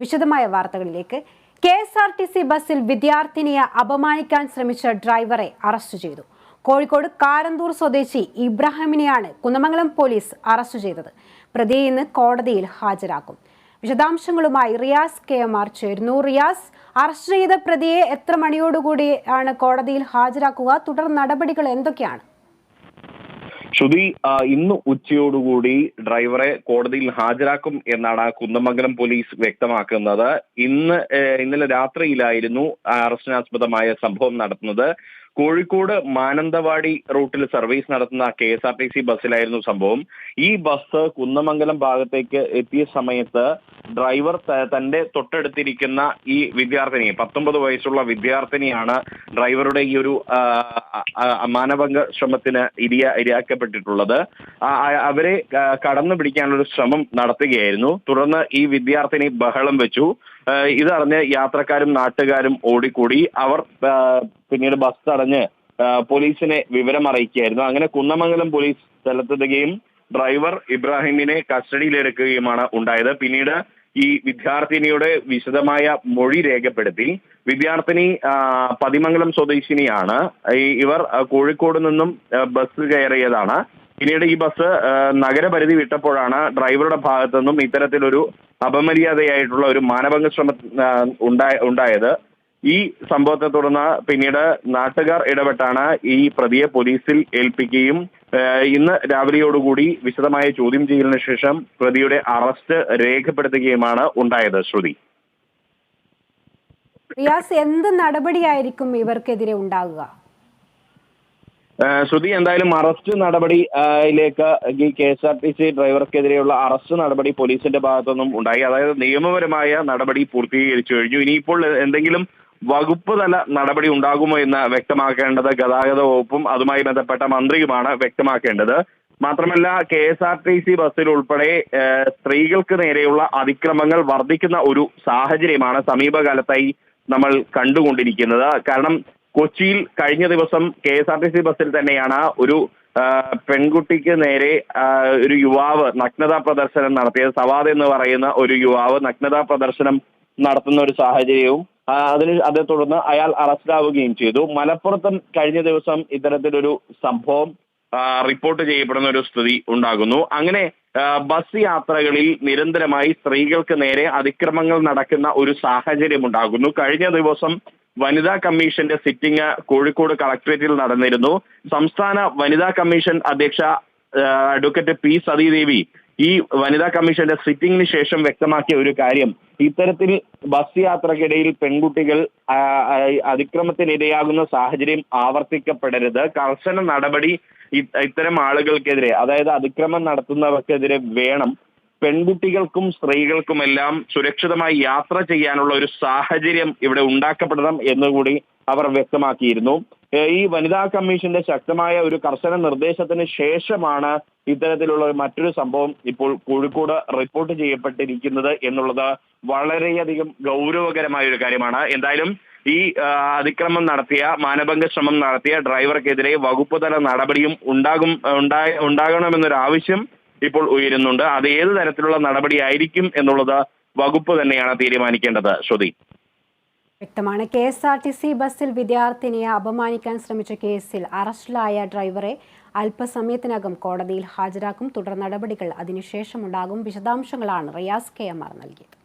വിശദമായ വാർത്തകളിലേക്ക്. KSRTC ബസ്സിൽ വിദ്യാർത്ഥിനിയെ അപമാനിക്കാൻ ശ്രമിച്ച ഡ്രൈവറെ അറസ്റ്റ് ചെയ്തു. കോഴിക്കോട് കാരന്തൂർ സ്വദേശി ഇബ്രാഹിമിനെയാണ് കുന്നമംഗലം പോലീസ് അറസ്റ്റ് ചെയ്തത്. പ്രതിയെ ഇന്ന് കോടതിയിൽ ഹാജരാക്കും. വിശദാംശങ്ങളുമായി റിയാസ് KMR ചേരുന്നു. റിയാസ്, അറസ്റ്റ് ചെയ്ത പ്രതിയെ എത്ര മണിയോടുകൂടിയാണ് കോടതിയിൽ ഹാജരാക്കുക? തുടർ നടപടികൾ എന്തൊക്കെയാണ്? ശ്രുതി, ഇന്ന് ഉച്ചയോടുകൂടി ഡ്രൈവറെ കോടതിയിൽ ഹാജരാക്കും എന്നാണ് കുന്നമംഗലം പോലീസ് വ്യക്തമാക്കുന്നത്. ഇന്നലെ രാത്രിയിലായിരുന്നു അറസ്റ്റിനാസ്പദമായ സംഭവം നടത്തുന്നത്. കോഴിക്കോട് മാനന്തവാടി റൂട്ടിൽ സർവീസ് നടത്തുന്ന KSRTC ബസ്സിലായിരുന്നു സംഭവം. ഈ ബസ് കുന്നമംഗലം ഭാഗത്തേക്ക് എത്തിയ സമയത്ത് ഡ്രൈവർ തന്റെ തൊട്ടടുത്തിരിക്കുന്ന ഈ വിദ്യാർത്ഥിനി, 19 വയസ്സുള്ള വിദ്യാർത്ഥിനിയാണ് ഡ്രൈവറുടെ ഈ ഒരു മാനഭംഗ ശ്രമത്തിന് ഇരയാക്കപ്പെട്ടിട്ടുള്ളത്. അവരെ കടന്നു പിടിക്കാനുള്ള ശ്രമം നടത്തുകയായിരുന്നു. തുടർന്ന് ഈ വിദ്യാർത്ഥിനി ബഹളം വെച്ചു. ഇതറിഞ്ഞ് യാത്രക്കാരും നാട്ടുകാരും ഓടിക്കൂടി. അവർ പിന്നീട് ബസ് തടഞ്ഞ് പോലീസിനെ വിവരം അറിയിക്കുകയായിരുന്നു. അങ്ങനെ കുന്നമംഗലം പോലീസ് സ്ഥലത്തെത്തുകയും ഡ്രൈവർ ഇബ്രാഹിമിനെ കസ്റ്റഡിയിലെടുക്കുകയുമാണ് ഉണ്ടായത്. പിന്നീട് ഈ വിദ്യാർത്ഥിനിയുടെ വിശദമായ മൊഴി രേഖപ്പെടുത്തി. വിദ്യാർത്ഥിനി പതിമംഗലം സ്വദേശിനിയാണ്. ഇവർ കോഴിക്കോട് നിന്നും ബസ് കയറിയതാണ്. പിന്നീട് ഈ ബസ് നഗരപരിധി വിട്ടപ്പോഴാണ് ഡ്രൈവറുടെ ഭാഗത്തു നിന്നും ഇത്തരത്തിലൊരു അപമര്യാദയായിട്ടുള്ള ഒരു മാനഭംഗ ശ്രമം ഉണ്ടായത്. ഈ സംഭവത്തെ തുടർന്ന് പിന്നീട് നാട്ടുകാർ ഇടപെട്ടാണ് ഈ പ്രതിയെ പോലീസിൽ ഏൽപ്പിക്കുകയും ഇന്ന് രാവിലെയോടുകൂടി വിശദമായ ചോദ്യം ചെയ്യലിന് ശേഷം പ്രതിയുടെ അറസ്റ്റ് രേഖപ്പെടുത്തുകയുമാണ് ഉണ്ടായത്. ശ്രുതി, റിയാസ്, എന്ത് നടപടിയായിരിക്കും ഇവർക്കെതിരെ ഉണ്ടാകുക? ശ്രുതി, എന്തായാലും അറസ്റ്റ് നടപടിയിലേക്ക് ഈ KSRTC ഡ്രൈവർക്കെതിരെയുള്ള അറസ്റ്റ് നടപടി പോലീസിന്റെ ഭാഗത്തുനിന്നും ഉണ്ടായി. അതായത് നിയമപരമായ നടപടി പൂർത്തീകരിച്ചു കഴിഞ്ഞു. ഇനിയിപ്പോൾ എന്തെങ്കിലും വകുപ്പ് തല നടപടി ഉണ്ടാകുമോ എന്ന് വ്യക്തമാക്കേണ്ടത് ഗതാഗത വകുപ്പും അതുമായി ബന്ധപ്പെട്ട മന്ത്രിയുമാണ് വ്യക്തമാക്കേണ്ടത്. മാത്രമല്ല, KSRTC ബസ്സിൽ ഉൾപ്പെടെ സ്ത്രീകൾക്ക് നേരെയുള്ള അതിക്രമങ്ങൾ വർദ്ധിക്കുന്ന ഒരു സാഹചര്യമാണ് സമീപകാലത്തായി നമ്മൾ കണ്ടുകൊണ്ടിരിക്കുന്നത്. കാരണം കൊച്ചിയിൽ കഴിഞ്ഞ ദിവസം KSRTC ബസ്സിൽ തന്നെയാണ് ഒരു പെൺകുട്ടിക്ക് നേരെ ഒരു യുവാവ് നഗ്നതാ പ്രദർശനം നടത്തിയത്. സവാദ് എന്ന് പറയുന്ന ഒരു യുവാവ് നഗ്നതാ പ്രദർശനം നടത്തുന്ന ഒരു സാഹചര്യവും അതേ തുടർന്ന് അയാൾ അറസ്റ്റിലാവുകയും ചെയ്തു. മലപ്പുറത്തും കഴിഞ്ഞ ദിവസം ഇത്തരത്തിലൊരു സംഭവം റിപ്പോർട്ട് ചെയ്യപ്പെടുന്ന ഒരു സ്ഥിതി ഉണ്ടാകുന്നു. അങ്ങനെ ബസ് യാത്രകളിൽ നിരന്തരമായി സ്ത്രീകൾക്ക് നേരെ അതിക്രമങ്ങൾ നടക്കുന്ന ഒരു സാഹചര്യം ഉണ്ടാകുന്നു. കഴിഞ്ഞ ദിവസം വനിതാ കമ്മീഷന്റെ സിറ്റിംഗ് കോഴിക്കോട് കളക്ടറേറ്റിൽ നടന്നിരുന്നു. സംസ്ഥാന വനിതാ കമ്മീഷൻ അധ്യക്ഷ അഡ്വക്കേറ്റ് P സതീദേവി ഈ വനിതാ കമ്മീഷന്റെ സിറ്റിംഗിന് ശേഷം വ്യക്തമാക്കിയ ഒരു കാര്യം, ഇത്തരത്തിൽ ബസ് യാത്രക്കിടയിൽ പെൺകുട്ടികൾ അതിക്രമത്തിനിരയാകുന്ന സാഹചര്യം ആവർത്തിക്കപ്പെടരുത്. കർശന നടപടി ഇത്തരം ആളുകൾക്കെതിരെ, അതായത് അതിക്രമം നടത്തുന്നവർക്കെതിരെ വേണം. പെൺകുട്ടികൾക്കും സ്ത്രീകൾക്കുമെല്ലാം സുരക്ഷിതമായി യാത്ര ചെയ്യാനുള്ള ഒരു സാഹചര്യം ഇവിടെ ഉണ്ടാക്കപ്പെടണം എന്നുകൂടി അവർ വ്യക്തമാക്കിയിരുന്നു. ഈ വനിതാ കമ്മീഷന്റെ ശക്തമായ ഒരു കർശന നിർദ്ദേശത്തിന് ശേഷമാണ് ഇത്തരത്തിലുള്ള മറ്റൊരു സംഭവം ഇപ്പോൾ കോഴിക്കോട് റിപ്പോർട്ട് ചെയ്യപ്പെട്ടിരിക്കുന്നത് എന്നുള്ളത് വളരെയധികം ഗൗരവകരമായ ഒരു കാര്യമാണ്. എന്തായാലും ഈ അതിക്രമം നടത്തിയ, മാനഭംഗ ശ്രമം നടത്തിയ ഡ്രൈവർക്കെതിരെ വകുപ്പ് തല നടപടിയും ഉണ്ടാകണമെന്നൊരു ആവശ്യം ഇപ്പോൾ ഉയരുന്നുണ്ട്. അത് ഏത് തരത്തിലുള്ള നടപടിയായിരിക്കും എന്നുള്ളത് വകുപ്പ് തന്നെയാണ് തീരുമാനിക്കേണ്ടത്. ശ്രുതി, വ്യക്തമാണ്. KSRTC ബസ്സിൽ വിദ്യാർത്ഥിനിയെ അപമാനിക്കാൻ ശ്രമിച്ച കേസിൽ അറസ്റ്റിലായ ഡ്രൈവറെ അല്പസമയത്തിനകം കോടതിയിൽ ഹാജരാക്കും. തുടർ നടപടികൾ അതിനുശേഷമുണ്ടാകും. വിശദാംശങ്ങളാണ് റിയാസ് KMR നൽകിയത്.